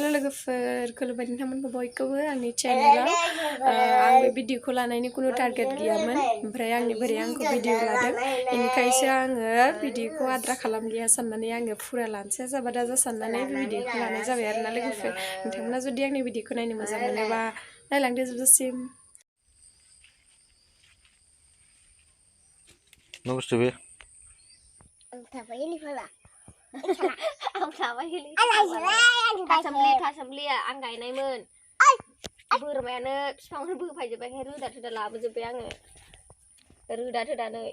हेल' लोगोफोर खुलुमबाय नोंथांमोनखौ बयखौबो आंनि चेनेलाव आं बे भिडिअखौ लानायनि कुनु टारगेट गैयामोन ओमफ्राय आंनि बोराया आंखौ भिडिअ लादों बेनिखायसो आङो भिडिअखौ आद्रा खालामलिया साननानै आङो फुरा लानोसै जाबा दाजा साननानै भिडिअखौ लानाय जाबाय आरोना लोगोफोर नोंथांमोना जुदि आंनि भिडिअखौ नायनो मोजां मोनोबा नायलांदो जोबजासिम मा बुस्थु बे थासोमलिया आं गायनायमोन बोरमायानो बिफांखौनो बोफायजोब्बाय रोदा लाबोजोब्बाय आङो रोदा थोदानै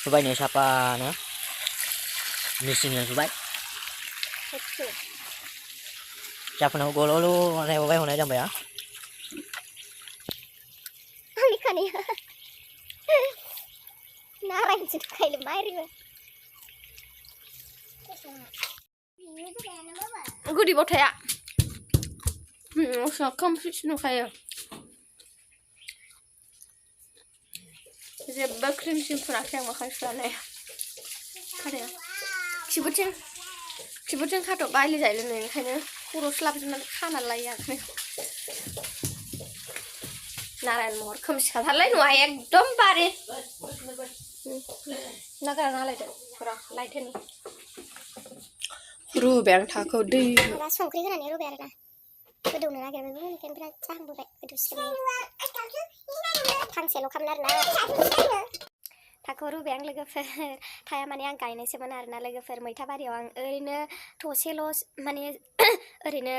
Subai nih siapa nih? Missingnya Subai. Siapa nak gol lu? Saya Subai mana jam ya? Ikan ya. Narang sudah kayak lemari. Gue di bawah ya. Usah kamu sih kayak. जेब्बो क्रिम सिम फुनाखै आं मोखां सुनानै खानाया खिबुजों खाथ'बा आइलि जायो लोंनो ओंखायनो खर'सो लाबोजोबनानै खानानै लायो आं नारायण महर खोमसिखाथारलाय न'आ एकदम बारे नागारा नालायदों फुरा लाइटोनि रुबाय आं थाखौ दै संख्रि होनानै रुबाय आरोना गोदौनो नागिरबायबो ओंखायनो बिराद जाहांबोबाय गोदौसिगोन फांसेल' खामोन आरोना थाखौ रुबाय आं लोगोफोर थाया माने आं गायनायसोमोन आरोना लोगोफोर मैथा बारियाव आं ओरैनो थसेल' माने ओरैनो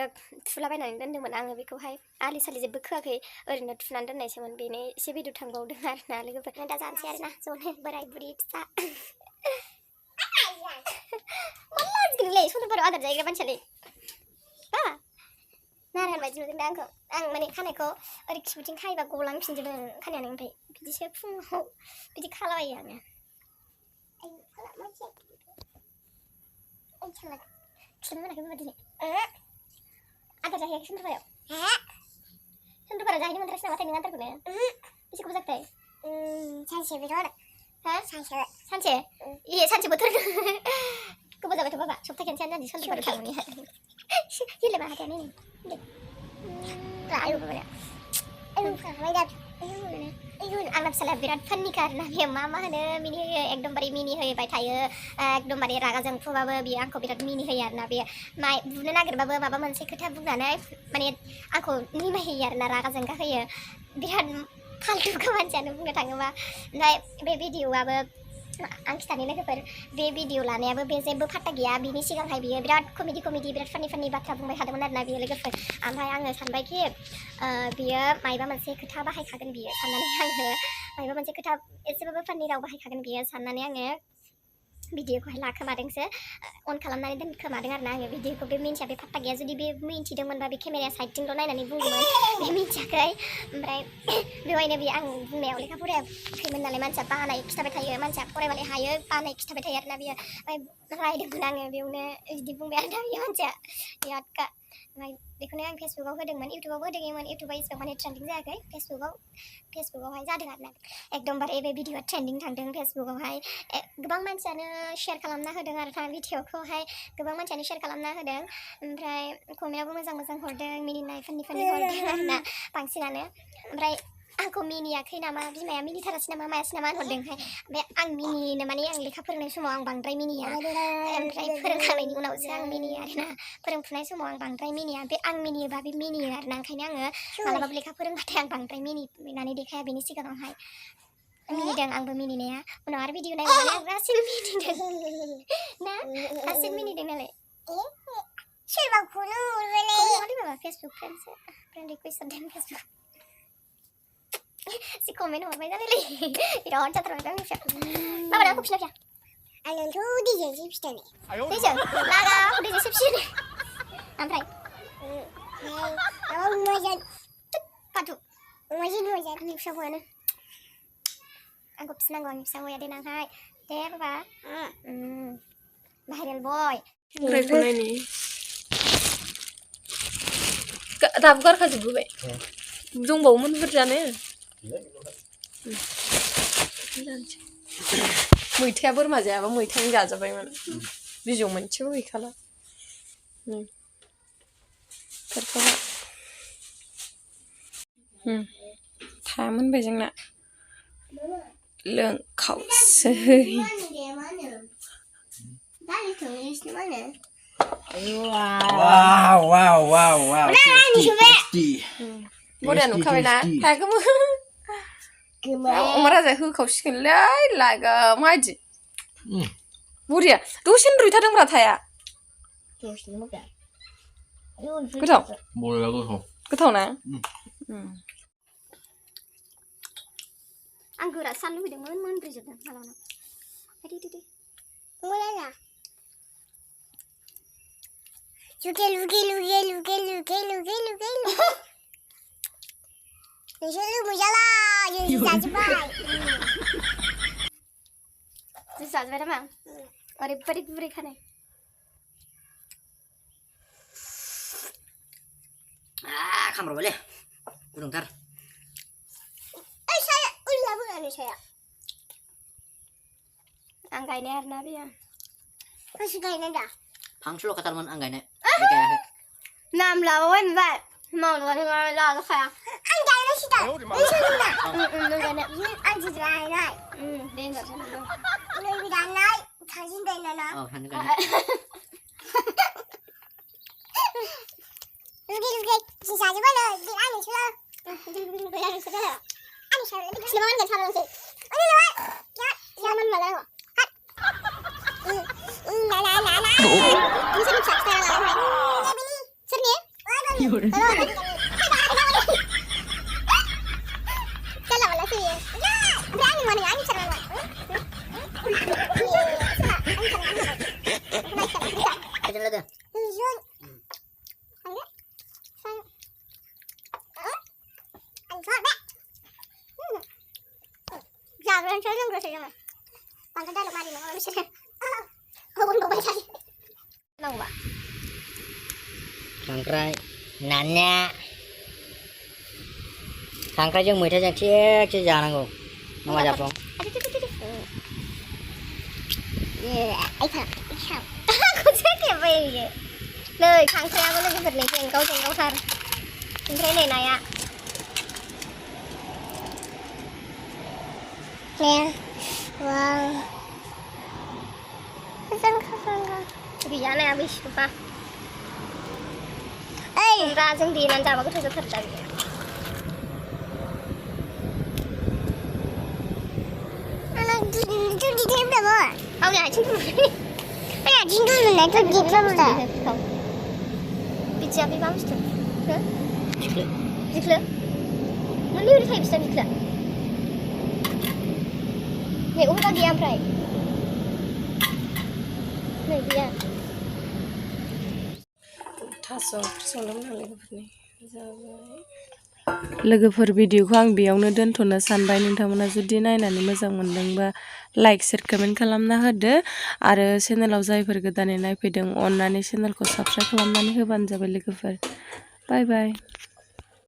थुलाबायनानै दोन्दोंमोन आङो बेखौहाय आलि सालि जेबो खोआखै ओरैनो थुनानै दोननायसोमोन बेनो एसे बेदर थांबावदों आरोना लोगोफोर दा जानोसै आरोना ज'नो बोराय बुरि फिसा माला आजिखालिलाय सनदेफोराव आदार जाहैग्रा मानसियालाय नारायण बायदि नुदों दा आंखौ आं माने खानायखौ ओरै खिबुथिं खायोबा गलांफिनजोबो खानायानो ओमफ्राय बिदिसो फुङाव बिदि खालाबायो आङो खिनो मोनाखै होनबा दिनै आदार जाहैयाखै सनदेफोराव जाहैनो मोनथारासै नामाथाय नों आदारखौनो बेसे गोबाव जाखोथाय सानसे बिराद हा सानसे सानसे बोथोर गोबाव जाबायथ' बाबा सप्ता खनसेयानो जानोसै सनदेफोराव थांनानै गेलेबा हाथायानो आंना फिसालाया बिराद फाननिखा आरोना बेयो मा होनो मिनि होयो एकदमबारे मिनि होबाय थायो एकदमबारे रागा जोंफुबाबो बियो आंखौ बिराद मिनि होयो आरोना बे बुनो नागिरबाबो माबा मोनसे खोथा बुंनानै माने आंखौ निमायहोयो आरोना रागा जोंगा होयो बिराद फाल्थुखौ मानसियानो बुंनो थाङोबा ओमफ्राय बे भिडिअआबो आं खिथानो लोगोफोर बे भिडिअ लानायाबो बे जेबो फात्ता गैया बिनि सिगांहाय बियो बिराद कमेडि बिराद फाननि बाथ्रा बुंबाय थादोंमोन आरोना बियो लोगोफोर ओमफ्राय आङो सानबायखि बियो मायबा मोनसे खोथा बाहायखागोन बियो साननानै आङो मायबा मोनसे खोथा एसेबाबो फाननि राव बाहायखागोन बियो साननानै आङो भिडिअखौहाय लाखोमादोंसो अन खालामनानै दोनखोमादों आरोना आङो भिडिअखौ बे मिन्थिया बे फात्ता गैया जुदि बे मिन्थिदोंमोनबा बे केमेराया साइडथिंल' नायनानै बुंगौमोन बे मिन्थियाखै ओमफ्राय बेवहायनो बे आं बुंनायाव लेखा फरायाखैमोन नालाय मानसिया बानाय खिथाबाय थायो मानसिया फरायबालाय हायो बानाय खिथाबाय थायो आरोना बियो ओमफ्राय रायदोंमोन आङो बेयावनो बिदि बुंबाय आरोना बे मानसिया बिरादखा ओमफ्राय बेखौनो आं फेसबुकाव होदोंमोन इउटुबावबो होदोंमोन इउटुबा इसेबां माने ट्रेन्डिं जायाखै फेसबुकावहाय जादों आरोना एकदमबारे बे भिडिअआ ट्रेन्डिं थांदों फेसबुकावहाय गोबां मानसियानो शेयार खालामना होदों आरोना भिडिअखौहाय गोबां मानसियानो शेयार खालामना होदों ओमफ्राय कमेन्टआवबो मोजां हरदों मिनिनाय फाननि हरदों आरोना बांसिनानो ओमफ्राय आंखौ मिनियाखै नामा बिमाया मिनिथारासै नामा मायासै नामा होनहरदों ओमफ्राय आं मिनिनो माने आं लेखा फोरोंनाय समाव आं बांद्राय मिनिया ओमफ्राय फोरोंखांनायनि उनावसो आं मिनियो आरोना फोरोंफुनाय समाव आं बांद्राय मिनिया बे आं मिनियोबा बे मिनियो आरोना ओंखायनो आङो मालाबाबो लेखा फोरोंबाथाय आं बांद्राय मिनिनानै देखाया बेनि सिगाङावहाय मिनिदों आंबो मिनिनाया उनाव आरो भिडिअ नायबानो आं गासिबो मिनिदों ना गासिबो मिनिदों नालाय सोरबा फन हरबायलै माबा फेसबुक फ्रेन्ड रिकुवेस्ट हरदों फेसबुक Si komen hormay जालायलाय बिराद जाथारबाय बे आंनिया माबाना आंखौ फिसिना आंनोथ' डिजेसो फिसिनानै डिजे लागा डिजे फिसिनो ओमफ्राय मोजां पाथु मोजां नि फिसाखौयानो आंखौ फिसिनांगौ आंनि फिसाखौया देनांहाय दे बाबा भाइरेल बय ओमफ्राय नायनि दाबो गारखाजोबबोबाय दंबावोमोन बुरजानो मैथाया बोरमा जायाबा मैथाजों जाजाबायमोन बिजौ मोनसेबो गैखाला थाया मोनबाय जोंना लोंखावसै Wow. Tasty. बरिया नुखाबायना थायाखैमोन अमा राजा होखावसिगोनलै लागा माबायदि बरिया दसेनो रुइथारदोंब्रा थाया गोथाव गोथावना आं गोरा सान लुबैदोंमोन मोनब्रैजोबदों मालाबानो दे मोजां Luke. Nisilu mo jala, yung sasabay. Sasabay naman. Parik ka na. Kamar boleh. Udung tar. Ay, saya. Ulah mo ano saya. Ang kainir na biya. Kasi kainir na. Pangsulo katalman ang gane. Nam lawan ba? Mau lawan la la kaya. Ang gane siya. Nisilu na. Ang gane. Ang jijay na. Din sa sana. Ulo bidan na. Kajin din na na. Oh, han gane. Luke. Si sasabay na. Din ani sila. Ani sila. Ani sila. Sila man gan sabi sih. Ano naman? Ya man malayo. Na. Ini sering cak saya lah. Sering? Kalau malah sih. Ya, berani mana ani cara mana? Ada lagi. Jangan saya nggak saya. Pantai dah lemari nggak bisa. Nggak Sangkrai nanya. Sangkrai jeung मैथा जों थिक जानांगौ नङा जाफ्लं Aku cakap apa ini? Nih, sangkrai aku lagi bernih jengkau sar. Sangkrai nih naya. Nih, wow. Sangkrai. Biar nih habis lupa. Rajang di nanti aku tuh juga terjadi. Anak itu di dalam berapa? Oh ya, cinta. Ayah cinta mana itu di berapa? Bicara apa bagus tuh? Zikla. Mana udah saya bisa zikla? Nih, udah dia ampai. Nih dia. लोगोफोर भिडिअखौ आं बेयावनो दोनथ'नो सानबाय नोंथांमोना जुदि नायनानै मोजां मोनदोंबा लाइक शेयार कमेन्ट खालामना होदो आरो चेनेलाव जायफोर गोदानै नायफैदों अननानै चेनेलखौ साबस्क्राइब खालामनानै होबानो जाबाय लोगोफोर बाय बाय